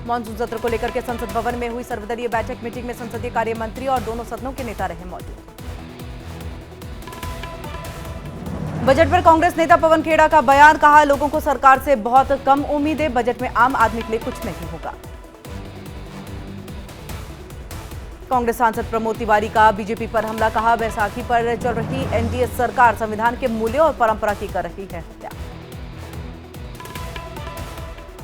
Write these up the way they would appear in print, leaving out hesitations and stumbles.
Monsoon सत्र को लेकर के संसद भवन में हुई सर्वदलीय बैठक। मीटिंग में संसदीय कार्य मंत्री और दोनों सदनों के नेता रहे मौजूद। बजट पर कांग्रेस नेता पवन खेड़ा का बयान, कहा लोगों को सरकार से बहुत कम उम्मीद है, बजट में आम आदमी के लिए कुछ नहीं होगा। कांग्रेस सांसद प्रमोद तिवारी का बीजेपी पर हमला, कहा बैसाखी पर चल रही एनडीए सरकार संविधान के मूल्यों और परंपरा की कर रही है हत्या।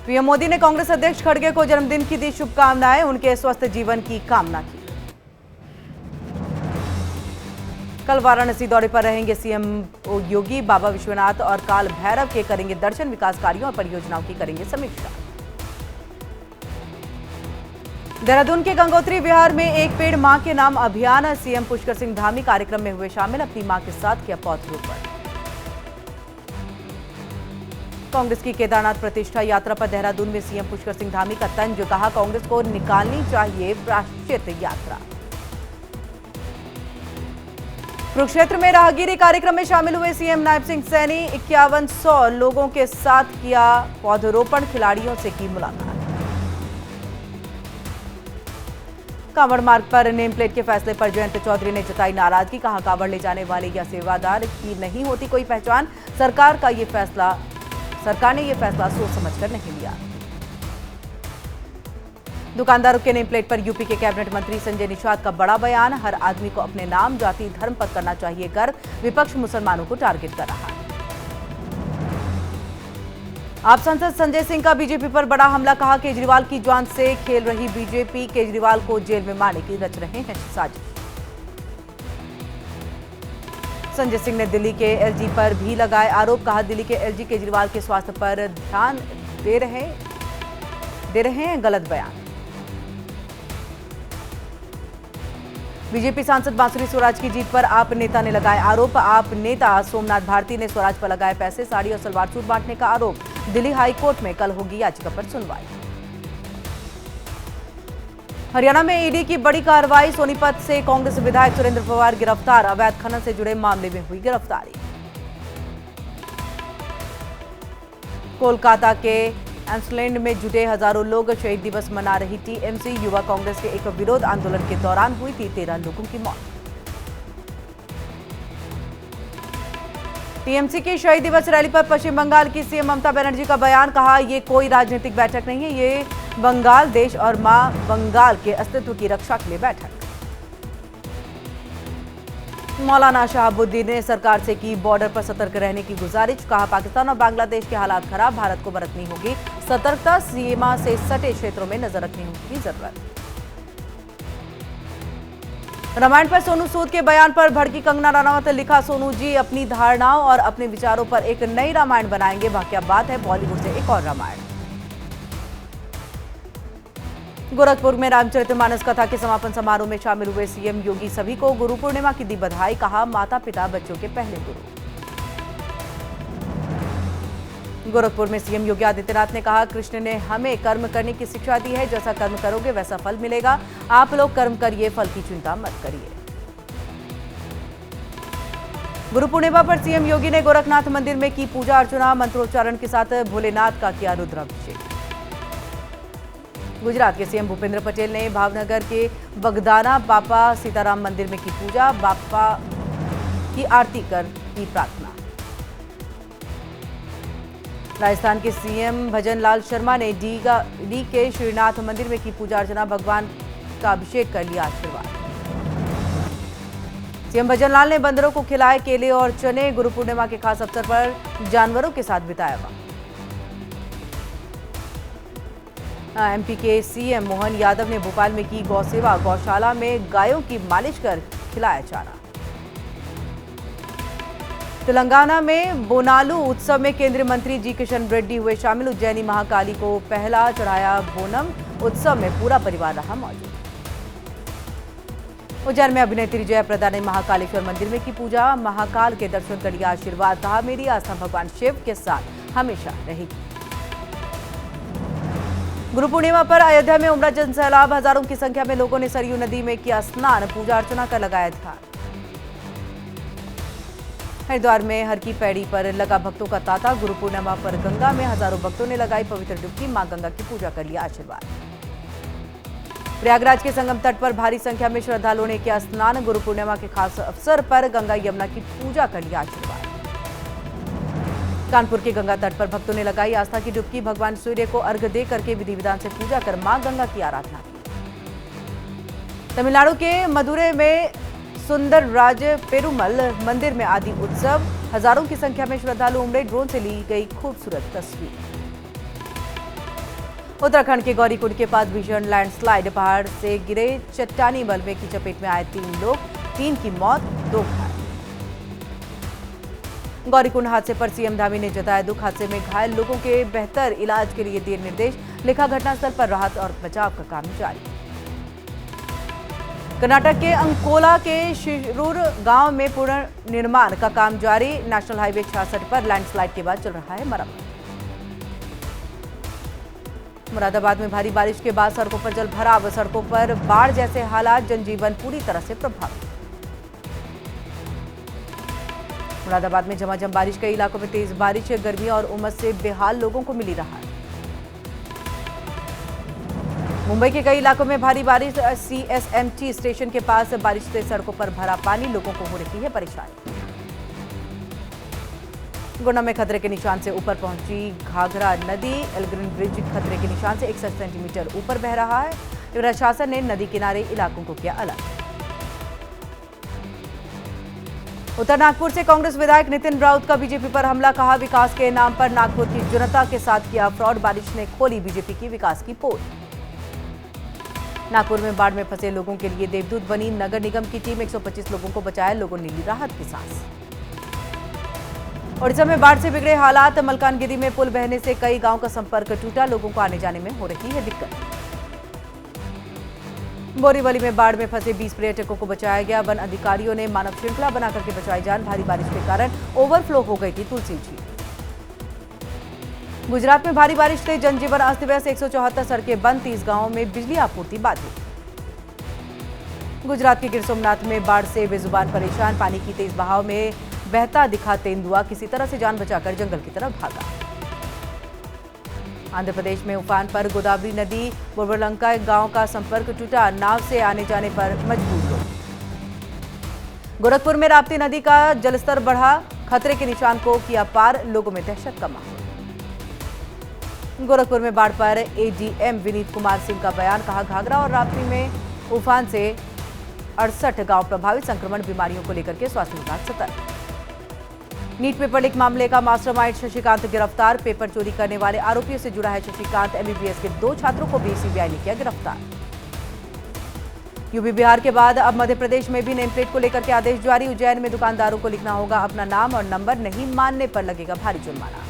पीएम मोदी ने कांग्रेस अध्यक्ष खड़गे को जन्मदिन की दी शुभकामनाएं, उनके स्वस्थ जीवन की कामना की। कल वाराणसी दौरे पर रहेंगे सीएम योगी। बाबा विश्वनाथ और काल भैरव के करेंगे दर्शन, विकास कार्यों और परियोजनाओं की करेंगे समीक्षा। देहरादून के गंगोत्री विहार में एक पेड़ मां के नाम अभियान, सीएम पुष्कर सिंह धामी कार्यक्रम में हुए शामिल, अपनी मां के साथ किया पौधरोपण। कांग्रेस की केदारनाथ प्रतिष्ठा यात्रा पर देहरादून में सीएम पुष्कर सिंह धामी का तंज, कहा कांग्रेस को निकालनी चाहिए प्रायश्चित यात्रा। कुरुक्षेत्र में राहगीरी कार्यक्रम में शामिल हुए सीएम नायब सिंह सैनी, 5100 लोगों के साथ किया पौधरोपण, खिलाड़ियों से की मुलाकात। कांवड़ मार्ग पर नेम प्लेट के फैसले पर जयंत चौधरी ने जताई नाराजगी, कहा कांवड़ ले जाने वाले या सेवादार की नहीं होती कोई पहचान, सरकार ने यह फैसला सोच समझकर नहीं लिया। दुकानदारों के नेम प्लेट पर यूपी के कैबिनेट मंत्री संजय निषाद का बड़ा बयान, हर आदमी को अपने नाम, जाति, धर्म पर करना चाहिए गर्व, विपक्ष मुसलमानों को टारगेट कर रहा है। आप सांसद संजय सिंह का बीजेपी पर बड़ा हमला, कहा केजरीवाल की जान से खेल रही बीजेपी, केजरीवाल को जेल में मारने की रच रहे हैं साजिश। संजय सिंह ने दिल्ली के एलजी पर भी लगाए आरोप, कहा दिल्ली के एलजी केजरीवाल के स्वास्थ्य पर ध्यान दे रहे हैं गलत बयान। बीजेपी सांसद बांसुरी स्वराज की जीत पर आप नेता ने लगाए आरोप, आप नेता सोमनाथ भारती ने स्वराज पर लगाए पैसे, साड़ी और सलवार सूट बांटने का आरोप। दिल्ली हाईकोर्ट में कल होगी याचिका पर सुनवाई। हरियाणा में ईडी की बड़ी कार्रवाई, सोनीपत से कांग्रेस विधायक सुरेंद्र पवार गिरफ्तार, अवैध खनन से जुड़े मामले में हुई गिरफ्तारी। कोलकाता के एम्सलैंड में जुटे हजारों लोग, शहीद दिवस मना रही टीएमसी, युवा कांग्रेस के एक विरोध आंदोलन के दौरान हुई थी 13 लोगों की मौत। टीएमसी की शहीद दिवस रैली पर पश्चिम बंगाल की सीएम ममता बनर्जी का बयान, कहा ये कोई राजनीतिक बैठक नहीं है, ये बंगाल देश और मां बंगाल के अस्तित्व की रक्षा के लिए बैठक। मौलाना शहाबुद्दीन ने सरकार से की बॉर्डर पर सतर्क रहने की गुजारिश, कहा पाकिस्तान और बांग्लादेश के हालात खराब, भारत को बरतनी होगी सतर्कता, सीमा से सटे क्षेत्रों में नजर रखने की जरूरत। रामायण पर सोनू सूद के बयान पर भड़की कंगना रनावत, लिखा सोनू जी अपनी धारणाओं और अपने विचारों पर एक नई रामायण बनाएंगे, वाह क्या बात है, बॉलीवुड से एक और रामायण। गोरखपुर में रामचरितमानस कथा के समापन समारोह में शामिल हुए सीएम योगी, सभी को गुरु पूर्णिमा की दी बधाई, कहा माता पिता बच्चों के पहले गुरु। गोरखपुर में सीएम योगी आदित्यनाथ ने कहा कृष्ण ने हमें कर्म करने की शिक्षा दी है, जैसा कर्म करोगे वैसा फल मिलेगा, आप लोग कर्म करिए, फल की चिंता मत करिए। गुरु पूर्णिमा पर सीएम योगी ने गोरखनाथ मंदिर में की पूजा अर्चना, मंत्रोच्चारण के साथ भोलेनाथ का किया रुद्राभिषेक। गुजरात के सीएम भूपेंद्र पटेल ने भावनगर के बगदाना बापा सीताराम मंदिर में की पूजा, बापा की आरती कर की प्रार्थना। राजस्थान के सीएम भजन लाल शर्मा ने डी के श्रीनाथ मंदिर में की पूजा अर्चना, भगवान का अभिषेक कर लिया आशीर्वाद। सीएम भजन लाल ने बंदरों को खिलाए केले और चने, गुरु पूर्णिमा के खास अवसर पर जानवरों के साथ बिताया वक्त। एमपी के सीएम मोहन यादव ने भोपाल में की गौ सेवा, गौशाला में गायों की मालिश कर खिलाया चारा। तेलंगाना में बोनालू उत्सव में केंद्रीय मंत्री जी किशन रेड्डी हुए शामिल, उज्जैनी महाकाली को पहला चढ़ाया बोनम, उत्सव में पूरा परिवार रहा मौजूद। उज्जैन में अभिनेत्री जयाप्रदा ने महाकालेश्वर मंदिर में की पूजा, महाकाल के दर्शन कर लिया आशीर्वाद, कहा मेरी आस्था भगवान शिव के साथ हमेशा रहेगी। गुरु पूर्णिमा पर अयोध्या में उमड़ा जनसैलाब, हजारों की संख्या में लोगों ने सरयू नदी में किया स्नान, पूजा अर्चना कर लगाया ध्यान। हरिद्वार में हर की पैड़ी पर लगा भक्तों का तांता, गुरु पूर्णिमा पर गंगा में हजारों भक्तों ने लगाई पवित्र डुबकी, मां गंगा की पूजा कर लिया आशीर्वाद। प्रयागराज के संगम तट पर भारी संख्या में श्रद्धालुओं ने किया स्नान। गुरु पूर्णिमा के खास अवसर पर गंगा यमुना की पूजा कर लिया आशीर्वाद। कानपुर के गंगा तट पर भक्तों ने लगाई आस्था की डुबकी। भगवान सूर्य को अर्घ्य दे करके विधि विधान से पूजा कर मां गंगा की आराधना की। तमिलनाडु के मदुरै में सुंदर राज पेरुमल मंदिर में आदि उत्सव। हजारों की संख्या में श्रद्धालु उमड़े। ड्रोन से ली गई खूबसूरत तस्वीर। उत्तराखंड के गौरीकुंड के पास भीषण लैंडस्लाइड। पहाड़ से गिरे चट्टानी मलबे की चपेट में आए 3 लोग, 3 की मौत, 2 घायल। गौरीकुंड हादसे पर सीएम धामी ने जताया दुख। हादसे में घायल लोगों के बेहतर इलाज के लिए दिए निर्देश। लिखा घटनास्थल पर राहत और बचाव का काम जारी। कर्नाटक के अंकोला के शिरूर गांव में पुनर्निर्माण का काम जारी। नेशनल हाईवे 66 पर लैंडस्लाइड के बाद चल रहा है मरम्मत। मुरादाबाद में भारी बारिश के बाद सड़कों पर जल भराव। सड़कों पर बाढ़ जैसे हालात। जनजीवन पूरी तरह से प्रभावित। मुरादाबाद में झमाझम बारिश। कई इलाकों में तेज बारिश। गर्मी और उमस से बेहाल लोगों को मिली राहत। मुंबई के कई इलाकों में भारी बारिश। सीएसएमटी स्टेशन के पास बारिश से सड़कों पर भरा पानी। लोगों को हो रही है परेशानी। गुना में खतरे के निशान से ऊपर पहुंची घाघरा नदी। एल्ग्रिन ब्रिज खतरे के निशान से 61 सेंटीमीटर ऊपर बह रहा है। प्रशासन ने नदी किनारे इलाकों को किया अलर्ट। उत्तर नागपुर से कांग्रेस विधायक नितिन राउत का बीजेपी पर हमला। कहा विकास के नाम पर नागपुर की जनता के साथ किया फ्रॉड। बारिश ने खोली बीजेपी की विकास की पोल। नागपुर में बाढ़ में फंसे लोगों के लिए देवदूत बनी नगर निगम की टीम। 125 लोगों को बचाया। लोगों ने ली राहत की सांस। ओडिशा में बाढ़ से बिगड़े हालात। मलकानगिरी में पुल बहने से कई गांव का संपर्क टूटा। लोगों को आने जाने में हो रही है दिक्कत। बोरीवली में बाढ़ में फंसे 20 पर्यटकों को बचाया गया। वन अधिकारियों ने मानव श्रृंखला बनाकर के बचाई जान। भारी बारिश के कारण ओवरफ्लो हो गई थी तुलसी झील। गुजरात में भारी बारिश से जनजीवन अस्त व्यस्त। 174 सड़कें बंद। 30 गांवों में बिजली आपूर्ति बाधित। गुजरात के गिर सोमनाथ में बाढ़ से बेजुबान परेशान। पानी की तेज बहाव में बहता दिखा तेंदुआ। किसी तरह से जान बचाकर जंगल की तरफ भागा। आंध्र प्रदेश में उफान पर गोदावरी नदी। बोरबलंका गांव का संपर्क टूटा। नाव से आने जाने पर मजबूर लोग। गोरखपुर में राप्ती नदी का जलस्तर बढ़ा। खतरे के निशान को किया पार। लोगों में दहशत का माहौल। गोरखपुर में बाढ़ पर एडीएम विनीत कुमार सिंह का बयान। कहा घाघरा और राप्ती में उफान से 68 गांव प्रभावित। संक्रमण बीमारियों को लेकर के स्वास्थ्य विभाग सतर्क। नीट पेपर लीक मामले का मास्टरमाइंड शशिकांत गिरफ्तार। पेपर चोरी करने वाले आरोपियों से जुड़ा है शशिकांत। एमबीबीएस के 2 छात्रों को भी सीबीआई ने किया गिरफ्तार। यूपी बिहार के बाद अब मध्य प्रदेश में भी नेम प्लेट को लेकर के आदेश जारी। उज्जैन में दुकानदारों को लिखना होगा अपना नाम और नंबर। नहीं मानने पर लगेगा भारी जुर्माना।